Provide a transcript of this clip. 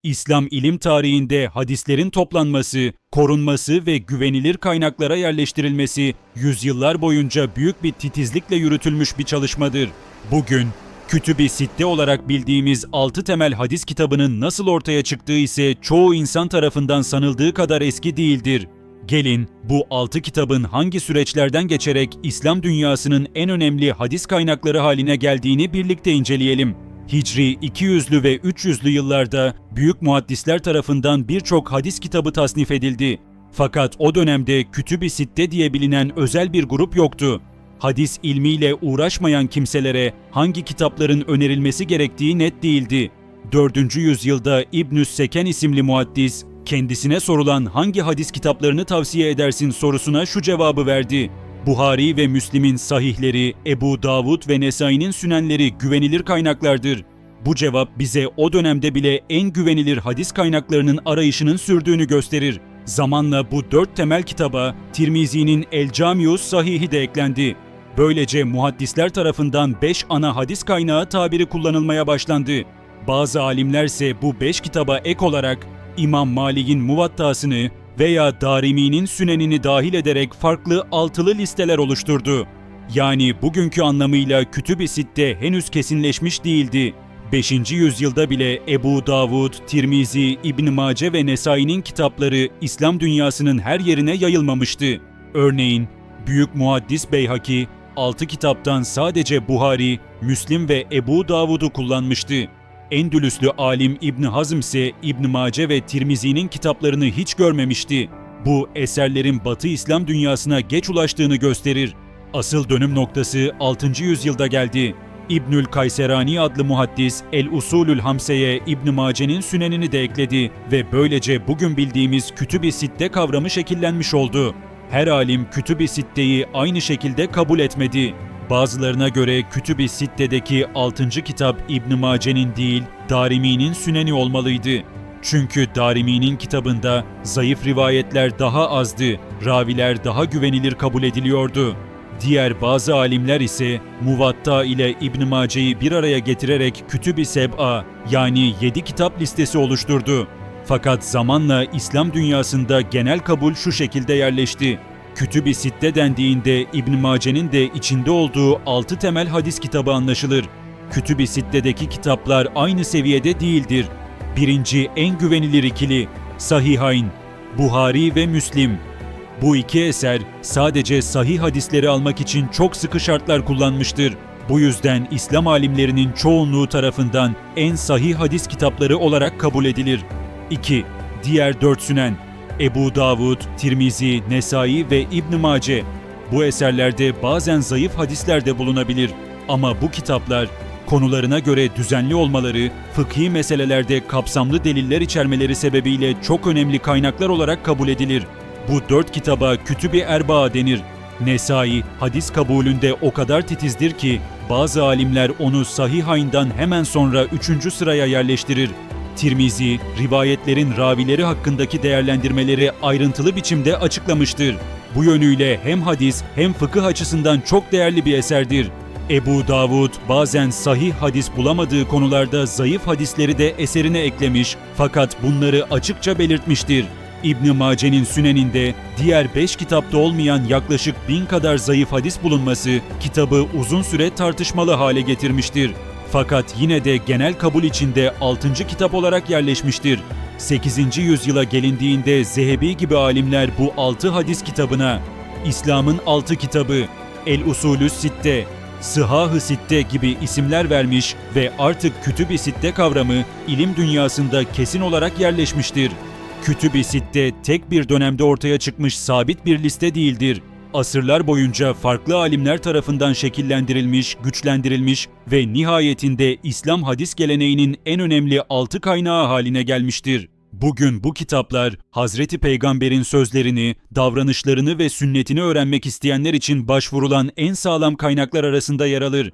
İslam ilim tarihinde hadislerin toplanması, korunması ve güvenilir kaynaklara yerleştirilmesi yüzyıllar boyunca büyük bir titizlikle yürütülmüş bir çalışmadır. Bugün Kütüb-i Sitte olarak bildiğimiz 6 temel hadis kitabının nasıl ortaya çıktığı ise çoğu insan tarafından sanıldığı kadar eski değildir. Gelin bu 6 kitabın hangi süreçlerden geçerek İslam dünyasının en önemli hadis kaynakları haline geldiğini birlikte inceleyelim. Hicri 200'lü ve 300'lü yıllarda büyük muhaddisler tarafından birçok hadis kitabı tasnif edildi. Fakat o dönemde Kütüb-i Sitte diye bilinen özel bir grup yoktu. Hadis ilmiyle uğraşmayan kimselere hangi kitapların önerilmesi gerektiği net değildi. 4. yüzyılda İbn-i Seken isimli muhaddis, kendisine sorulan hangi hadis kitaplarını tavsiye edersin sorusuna şu cevabı verdi: Buhari ve Müslim'in sahihleri, Ebu Davud ve Nesai'nin sünenleri güvenilir kaynaklardır. Bu cevap bize o dönemde bile en güvenilir hadis kaynaklarının arayışının sürdüğünü gösterir. Zamanla bu 4 temel kitaba Tirmizi'nin El Camius Sahih'i de eklendi. Böylece muhaddisler tarafından 5 ana hadis kaynağı tabiri kullanılmaya başlandı. Bazı alimler ise bu 5 kitaba ek olarak İmam Malik'in Muvattasını veya Darimi'nin Sünenini dahil ederek farklı altılı listeler oluşturdu. Yani bugünkü anlamıyla Kütüb-i Sitte henüz kesinleşmiş değildi. 5. yüzyılda bile Ebu Davud, Tirmizi, İbn Mace ve Nesai'nin kitapları İslam dünyasının her yerine yayılmamıştı. Örneğin büyük muhaddis Beyhaki 6 kitaptan sadece Buhari, Müslim ve Ebu Davud'u kullanmıştı. Endülüslü alim İbn Hazm ise İbn Mace ve Tirmizi'nin kitaplarını hiç görmemişti. Bu eserlerin Batı İslam dünyasına geç ulaştığını gösterir. Asıl dönüm noktası 6. yüzyılda geldi. İbnül Kayserani adlı muhaddis El-Usulül Hamse'ye İbn Mace'nin Sünenini de ekledi ve böylece bugün bildiğimiz Kütüb-i Sitte kavramı şekillenmiş oldu. Her alim Kütüb-i Sitte'yi aynı şekilde kabul etmedi. Bazılarına göre Kütüb-i Sitte'deki 6. kitap İbn Mace'nin değil, Darimi'nin Süneni olmalıydı. Çünkü Darimi'nin kitabında zayıf rivayetler daha azdı, raviler daha güvenilir kabul ediliyordu. Diğer bazı alimler ise Muvatta ile İbn Mace'yi bir araya getirerek Kütüb-i Seb'a yani 7 kitap listesi oluşturdu. Fakat zamanla İslam dünyasında genel kabul şu şekilde yerleşti. Kütüb-i Sitte dendiğinde İbn Mace'nin de içinde olduğu 6 temel hadis kitabı anlaşılır. Kütüb-i Sitte'deki kitaplar aynı seviyede değildir. Birinci en güvenilir ikili Sahihayn, Buhari ve Müslim. Bu iki eser sadece sahih hadisleri almak için çok sıkı şartlar kullanmıştır. Bu yüzden İslam alimlerinin çoğunluğu tarafından en sahih hadis kitapları olarak kabul edilir. 2. Diğer 4 sünen Ebu Davud, Tirmizi, Nesai ve İbn Mace. Bu eserlerde bazen zayıf hadisler de bulunabilir. Ama bu kitaplar konularına göre düzenli olmaları, fıkhi meselelerde kapsamlı deliller içermeleri sebebiyle çok önemli kaynaklar olarak kabul edilir. Bu 4 kitaba Kütüb-i Erbaa denir. Nesai, hadis kabulünde o kadar titizdir ki bazı alimler onu Sahihayn'dan hemen sonra 3. sıraya yerleştirir. Tirmizi, rivayetlerin ravileri hakkındaki değerlendirmeleri ayrıntılı biçimde açıklamıştır. Bu yönüyle hem hadis hem fıkıh açısından çok değerli bir eserdir. Ebu Davud bazen sahih hadis bulamadığı konularda zayıf hadisleri de eserine eklemiş fakat bunları açıkça belirtmiştir. İbn Mace'nin Süneninde diğer 5 kitapta olmayan yaklaşık 1000 kadar zayıf hadis bulunması kitabı uzun süre tartışmalı hale getirmiştir. Fakat yine de genel kabul içinde 6. kitap olarak yerleşmiştir. 8. yüzyıla gelindiğinde Zehebi gibi alimler bu 6 hadis kitabına İslam'ın 6 kitabı, El-Usulü Sitte, Sıhah-ı Sitte gibi isimler vermiş ve artık Kütüb-i Sitte kavramı ilim dünyasında kesin olarak yerleşmiştir. Kütüb-i Sitte tek bir dönemde ortaya çıkmış sabit bir liste değildir. Asırlar boyunca farklı alimler tarafından şekillendirilmiş, güçlendirilmiş ve nihayetinde İslam hadis geleneğinin en önemli 6 kaynağı haline gelmiştir. Bugün bu kitaplar Hazreti Peygamber'in sözlerini, davranışlarını ve sünnetini öğrenmek isteyenler için başvurulan en sağlam kaynaklar arasında yer alır.